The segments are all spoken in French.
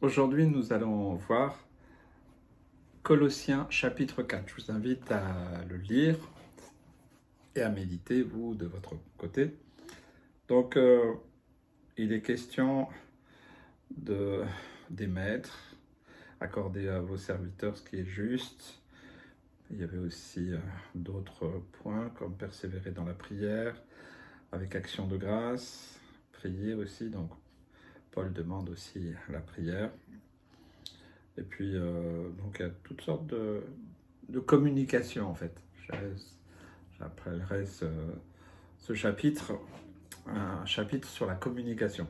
Aujourd'hui, nous allons voir Colossiens chapitre 4. Je vous invite à le lire et à méditer, vous, de votre côté. Donc, il est question des maîtres, accorder à vos serviteurs ce qui est juste. Il y avait aussi d'autres points, comme persévérer dans la prière, avec action de grâce, prier aussi. Donc, Paul demande aussi la prière. Et puis, donc, il y a toutes sortes de communication, en fait. J'appellerais ce chapitre un chapitre sur la communication.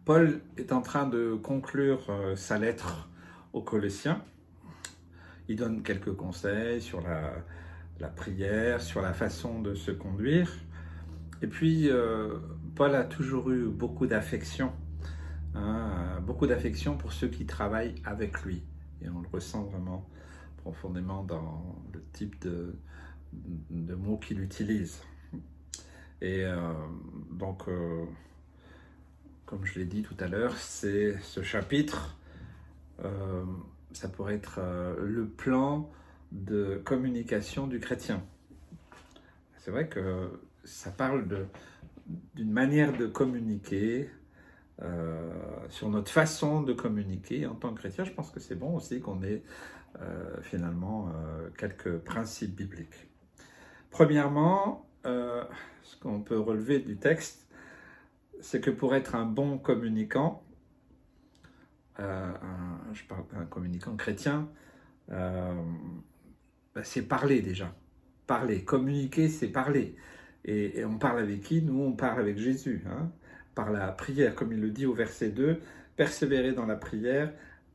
Paul est en train de conclure sa lettre aux Colossiens. Il donne quelques conseils sur la prière, sur la façon de se conduire. Et puis, Paul a toujours eu beaucoup d'affection. Beaucoup d'affection pour ceux qui travaillent avec lui. Et on le ressent vraiment profondément dans le type de mots qu'il utilise. Et donc, comme je l'ai dit tout à l'heure, c'est ce chapitre, ça pourrait être le plan de communication du chrétien. C'est vrai que ça parle d'une manière de communiquer, sur notre façon de communiquer en tant que chrétien. Je pense que c'est bon aussi qu'on ait finalement quelques principes bibliques. Premièrement, ce qu'on peut relever du texte, c'est que pour être un bon communicant, je parle d'un communicant chrétien, c'est parler déjà. Parler, communiquer, c'est parler. Et on parle avec qui? Nous, on parle avec Jésus, par la prière, comme il le dit au verset 2, « Persévérez dans la prière,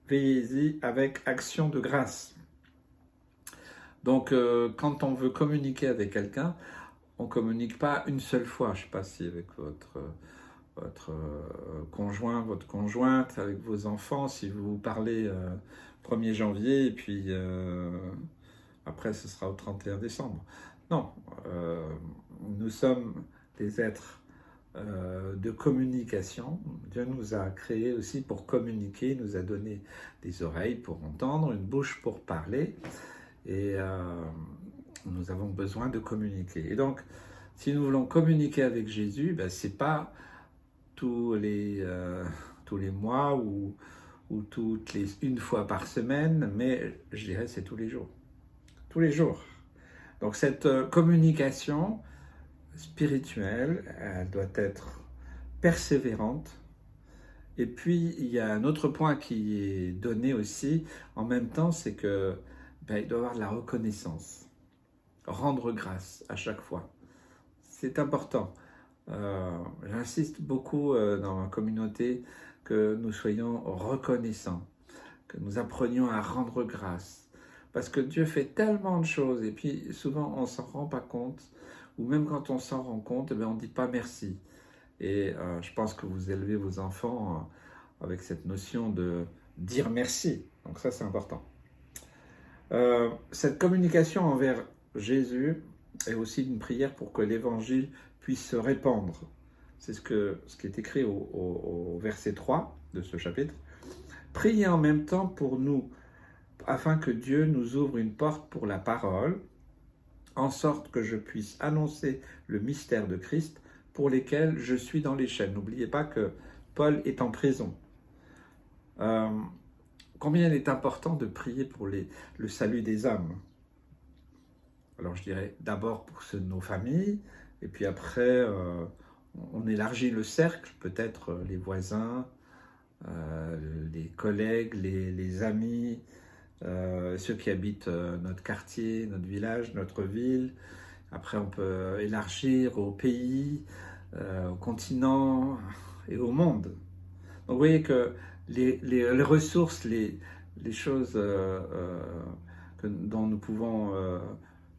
veillez-y avec action de grâce ». Donc, quand on veut communiquer avec quelqu'un, on ne communique pas une seule fois. Je ne sais pas si avec votre conjoint, votre conjointe, avec vos enfants, si vous parlez 1er janvier et puis après ce sera au 31 décembre. Non, nous sommes des êtres de communication. Dieu nous a créés aussi pour communiquer, il nous a donné des oreilles pour entendre, une bouche pour parler, et nous avons besoin de communiquer. Et donc, si nous voulons communiquer avec Jésus, c'est pas tous les mois ou une fois par semaine, mais je dirais c'est tous les jours. Tous les jours. Donc cette communication spirituelle, elle doit être persévérante. Et puis, il y a un autre point qui est donné aussi en même temps, c'est que il doit y avoir de la reconnaissance. Rendre grâce à chaque fois. C'est important. J'insiste beaucoup dans ma communauté que nous soyons reconnaissants, que nous apprenions à rendre grâce. Parce que Dieu fait tellement de choses et puis souvent on ne s'en rend pas compte, ou même quand on s'en rend compte, on ne dit pas merci. Et je pense que vous élevez vos enfants avec cette notion de dire merci. Donc ça c'est important. Cette communication envers Jésus est aussi une prière pour que l'évangile puisse se répandre. C'est ce qui est écrit au verset 3 de ce chapitre. Priez en même temps pour nous, afin que Dieu nous ouvre une porte pour la parole, en sorte que je puisse annoncer le mystère de Christ, pour lesquels je suis dans les chaînes. N'oubliez pas que Paul est en prison. Combien il est important de prier pour le salut des âmes. Alors je dirais d'abord pour ceux de nos familles, et puis après on élargit le cercle, peut-être les voisins, les collègues, les amis, ceux qui habitent notre quartier, notre village, notre ville. Après on peut élargir au pays, au continent et au monde. Donc vous voyez que les ressources, les choses dont nous pouvons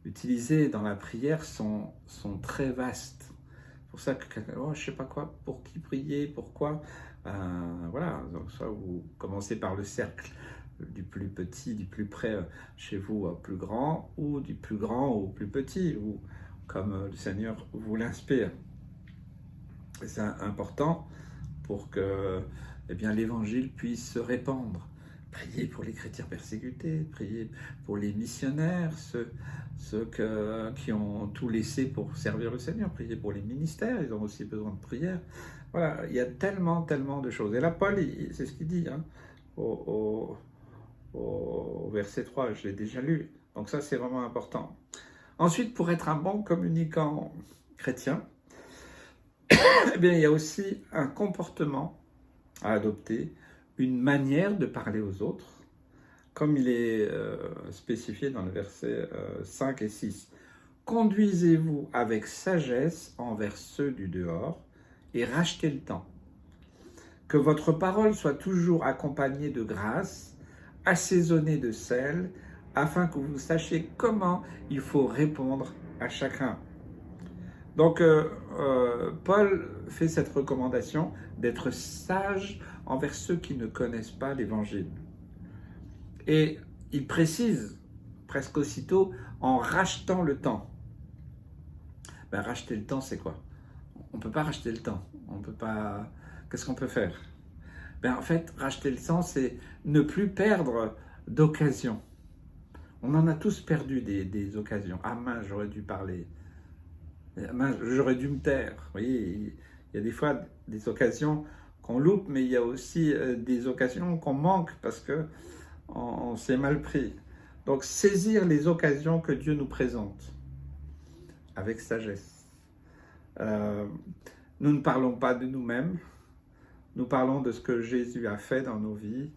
utilisées dans la prière sont très vastes. C'est pour ça que quelqu'un, je ne sais pas quoi, pour qui prier, pourquoi. Voilà, donc soit vous commencez par le cercle du plus petit, du plus près chez vous au plus grand, ou du plus grand au plus petit, ou comme le Seigneur vous l'inspire. C'est important pour que eh bien, l'évangile puisse se répandre. Priez pour les chrétiens persécutés, priez pour les missionnaires, qui ont tout laissé pour servir le Seigneur, priez pour les ministères, ils ont aussi besoin de prière. Voilà, il y a tellement, tellement de choses. Et là, Paul, c'est ce qu'il dit hein, au verset 3, je l'ai déjà lu. Donc ça, c'est vraiment important. Ensuite, pour être un bon communicant chrétien, eh bien, il y a aussi un comportement à adopter, une manière de parler aux autres, comme il est spécifié dans le verset 5 et 6. Conduisez-vous avec sagesse envers ceux du dehors et rachetez le temps. Que votre parole soit toujours accompagnée de grâce, assaisonnée de sel, afin que vous sachiez comment il faut répondre à chacun. Donc, Paul fait cette recommandation d'être sage envers ceux qui ne connaissent pas l'Évangile. Et il précise presque aussitôt en rachetant le temps. Ben, racheter le temps, c'est quoi? On ne peut pas racheter le temps. On peut pas. Qu'est-ce qu'on peut faire? Ben, en fait, racheter le temps, c'est ne plus perdre d'occasions. On en a tous perdu des occasions. Ah mince, j'aurais dû parler. Mince, j'aurais dû me taire. Vous voyez, il y a des fois des occasions qu'on loupe, mais il y a aussi des occasions qu'on manque parce que on s'est mal pris. Donc, saisir les occasions que Dieu nous présente avec sagesse. Nous ne parlons pas de nous-mêmes, nous parlons de ce que Jésus a fait dans nos vies,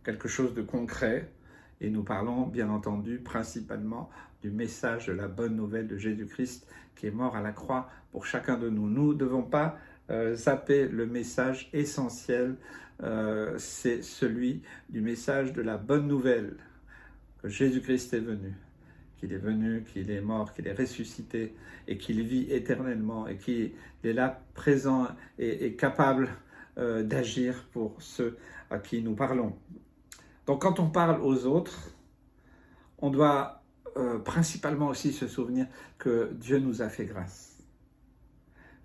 quelque chose de concret, et nous parlons bien entendu principalement du message de la bonne nouvelle de Jésus-Christ qui est mort à la croix pour chacun de nous. Nous ne devons pas zapper le message essentiel, c'est celui du message de la bonne nouvelle, que Jésus-Christ est venu, qu'il est mort, qu'il est ressuscité et qu'il vit éternellement et qu'il est là présent et capable d'agir pour ceux à qui nous parlons. Donc quand on parle aux autres, on doit principalement aussi se souvenir que Dieu nous a fait grâce.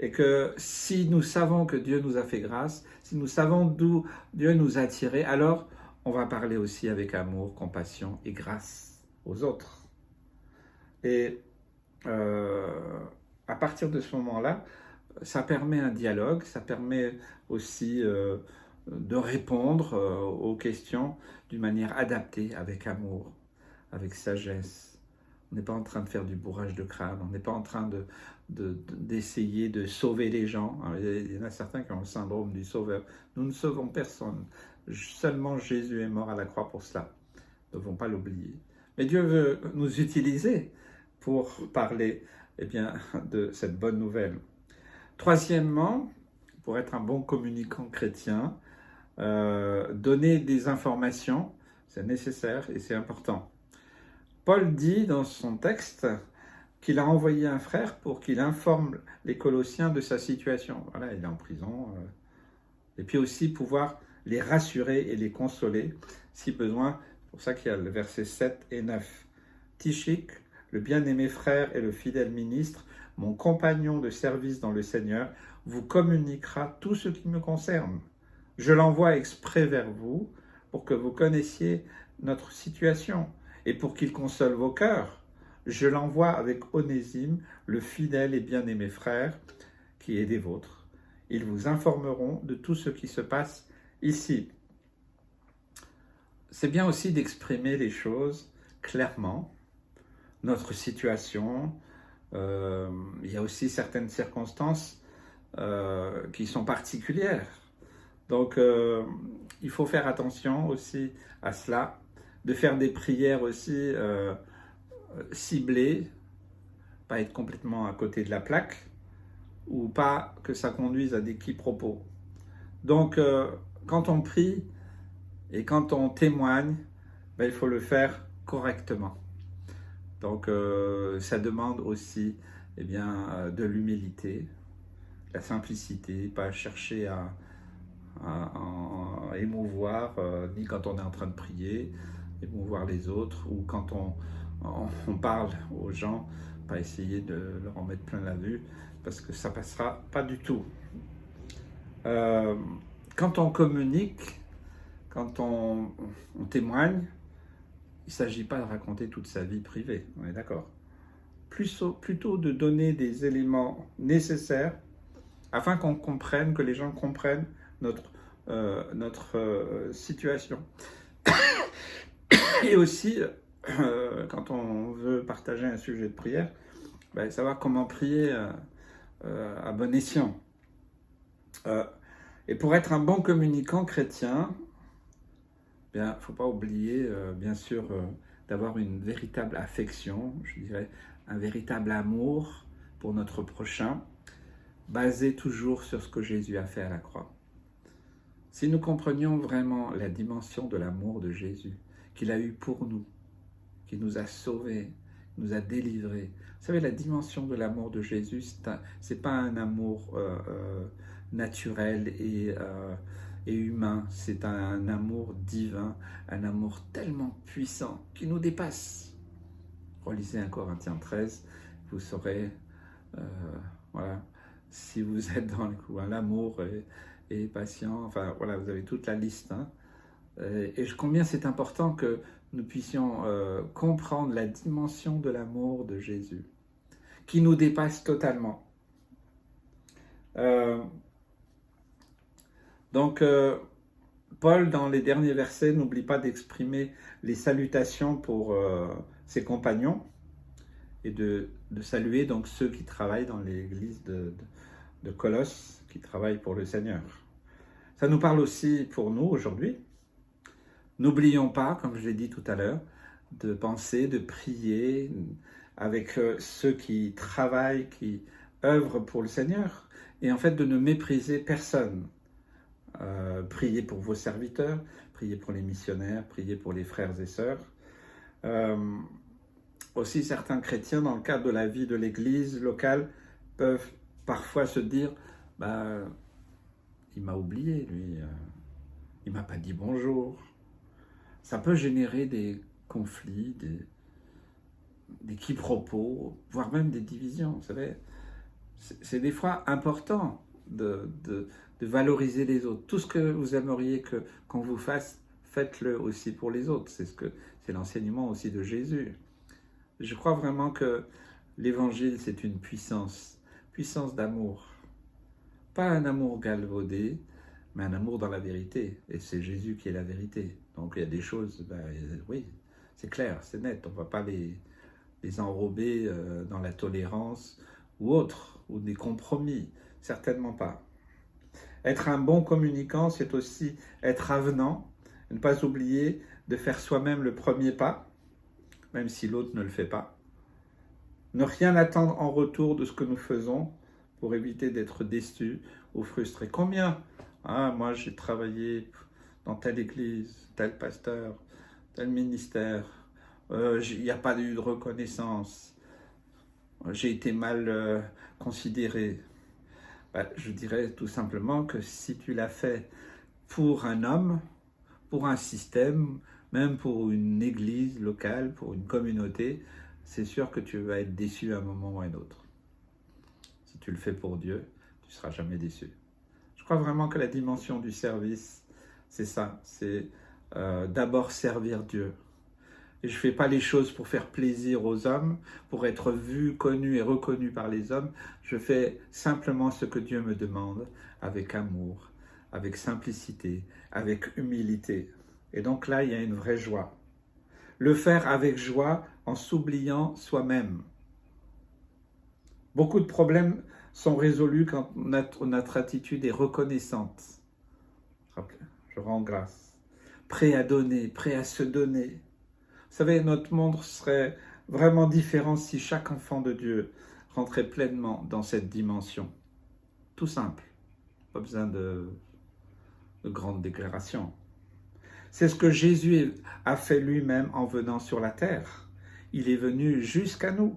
Et que si nous savons que Dieu nous a fait grâce, si nous savons d'où Dieu nous a tirés, alors on va parler aussi avec amour, compassion et grâce aux autres. Et à partir de ce moment-là, ça permet un dialogue, ça permet aussi de répondre aux questions d'une manière adaptée, avec amour, avec sagesse. On n'est pas en train de faire du bourrage de crâne, on n'est pas en train d'essayer de sauver les gens. Il y en a certains qui ont le syndrome du sauveur. Nous ne sauvons personne. Seulement Jésus est mort à la croix pour cela. Nous ne devons pas l'oublier. Mais Dieu veut nous utiliser pour parler de cette bonne nouvelle. Troisièmement, pour être un bon communicant chrétien, donner des informations, c'est nécessaire et c'est important. Paul dit dans son texte qu'il a envoyé un frère pour qu'il informe les Colossiens de sa situation. Voilà, il est en prison. Et puis aussi pouvoir les rassurer et les consoler si besoin. C'est pour ça qu'il y a le verset 7 et 9. Tychik, le bien-aimé frère et le fidèle ministre, mon compagnon de service dans le Seigneur, vous communiquera tout ce qui me concerne. Je l'envoie exprès vers vous pour que vous connaissiez notre situation et pour qu'il console vos cœurs. Je l'envoie avec Onésime, le fidèle et bien-aimé frère, qui est des vôtres. Ils vous informeront de tout ce qui se passe ici. C'est bien aussi d'exprimer les choses clairement, notre situation. Il y a aussi certaines circonstances qui sont particulières. Donc, il faut faire attention aussi à cela, de faire des prières aussi ciblées, pas être complètement à côté de la plaque, ou pas que ça conduise à des quiproquos. Donc, quand on prie et quand on témoigne, il faut le faire correctement. Donc, ça demande aussi de l'humilité, la simplicité, pas chercher à émouvoir, ni quand on est en train de prier, émouvoir les autres, ou quand on parle aux gens, pas essayer de leur en mettre plein la vue, parce que ça passera pas du tout. quand on communique, quand on témoigne, il ne s'agit pas de raconter toute sa vie privée, on est d'accord. Plutôt de donner des éléments nécessaires afin qu'on comprenne, que les gens comprennent notre situation. Et aussi, quand on veut partager un sujet de prière, savoir comment prier à bon escient. Et pour être un bon communicant chrétien, il ne faut pas oublier, bien sûr, d'avoir une véritable affection, je dirais, un véritable amour pour notre prochain, basé toujours sur ce que Jésus a fait à la croix. Si nous comprenions vraiment la dimension de l'amour de Jésus, qu'il a eu pour nous, qui nous a sauvés, nous a délivrés. Vous savez, la dimension de l'amour de Jésus, c'est pas un amour naturel et humain, c'est un amour divin, un amour tellement puissant qui nous dépasse. Relisez 1 Corinthiens 13, vous saurez, voilà, si vous êtes dans le coup, l'amour et patient, enfin voilà, vous avez toute la liste. Hein. Et combien c'est important que nous puissions comprendre la dimension de l'amour de Jésus, qui nous dépasse totalement. Donc, Paul, dans les derniers versets, n'oublie pas d'exprimer les salutations pour ses compagnons et de saluer donc ceux qui travaillent dans l'église de Colosse, qui travaillent pour le Seigneur. Ça nous parle aussi pour nous aujourd'hui. N'oublions pas, comme je l'ai dit tout à l'heure, de penser, de prier avec ceux qui travaillent, qui œuvrent pour le Seigneur, et en fait de ne mépriser personne. Priez pour vos serviteurs, priez pour les missionnaires, priez pour les frères et sœurs. Aussi, certains chrétiens, dans le cadre de la vie de l'église locale, peuvent parfois se dire il m'a oublié, lui, il m'a pas dit bonjour. Ça peut générer des conflits, des quiproquos, voire même des divisions. Vous savez, c'est des fois important de valoriser les autres. Tout ce que vous aimeriez qu'on vous fasse, faites-le aussi pour les autres. C'est l'enseignement aussi de Jésus. Je crois vraiment que l'évangile, c'est une puissance d'amour. Pas un amour galvaudé, mais un amour dans la vérité. Et c'est Jésus qui est la vérité. Donc il y a des choses, oui, c'est clair, c'est net. On ne va pas les enrober dans la tolérance ou autre, ou des compromis. Certainement pas. Être un bon communicant, c'est aussi être avenant, ne pas oublier de faire soi-même le premier pas, même si l'autre ne le fait pas. Ne rien attendre en retour de ce que nous faisons pour éviter d'être déçus ou frustrés. Combien moi j'ai travaillé dans telle église, tel pasteur, tel ministère, il n'y a pas eu de reconnaissance, j'ai été mal considéré. Je dirais tout simplement que si tu l'as fait pour un homme, pour un système, même pour une église locale, pour une communauté, c'est sûr que tu vas être déçu à un moment ou à un autre. Si tu le fais pour Dieu, tu ne seras jamais déçu. Je crois vraiment que la dimension du service, c'est ça, c'est d'abord servir Dieu. Et je ne fais pas les choses pour faire plaisir aux hommes, pour être vu, connu et reconnu par les hommes. Je fais simplement ce que Dieu me demande, avec amour, avec simplicité, avec humilité. Et donc là, il y a une vraie joie. Le faire avec joie en s'oubliant soi-même. Beaucoup de problèmes sont résolus quand notre attitude est reconnaissante. Je rends grâce. Prêt à donner, prêt à se donner. Vous savez, notre monde serait vraiment différent si chaque enfant de Dieu rentrait pleinement dans cette dimension. Tout simple. Pas besoin de grandes déclarations. C'est ce que Jésus a fait lui-même en venant sur la terre. Il est venu jusqu'à nous.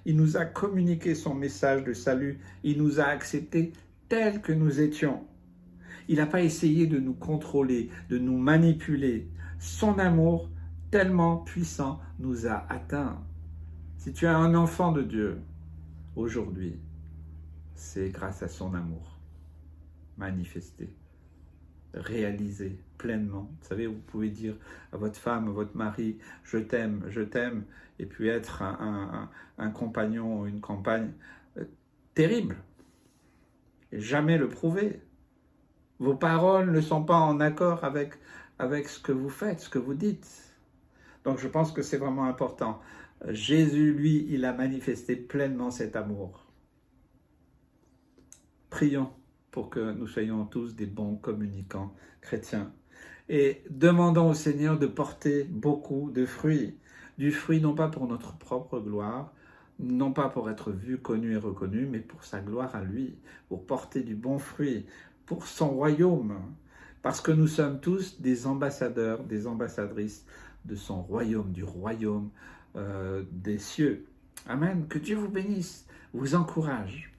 Il nous a communiqué son message de salut. Il nous a acceptés tels que nous étions. Il n'a pas essayé de nous contrôler, de nous manipuler. Son amour tellement puissant nous a atteints. Si tu es un enfant de Dieu aujourd'hui, c'est grâce à son amour manifesté. réaliser pleinement. Vous savez, vous pouvez dire à votre femme, à votre mari, je t'aime, et puis être un compagnon ou une compagne terrible, et jamais le prouver. Vos paroles ne sont pas en accord avec ce que vous faites, ce que vous dites. Donc je pense que c'est vraiment important. Jésus, lui, il a manifesté pleinement cet amour. Prions pour que nous soyons tous des bons communicants chrétiens. Et demandons au Seigneur de porter beaucoup de fruits. Du fruit non pas pour notre propre gloire, non pas pour être vu, connu et reconnu, mais pour sa gloire à lui, pour porter du bon fruit, pour son royaume. Parce que nous sommes tous des ambassadeurs, des ambassadrices de son royaume, du royaume des cieux. Amen. Que Dieu vous bénisse, vous encourage.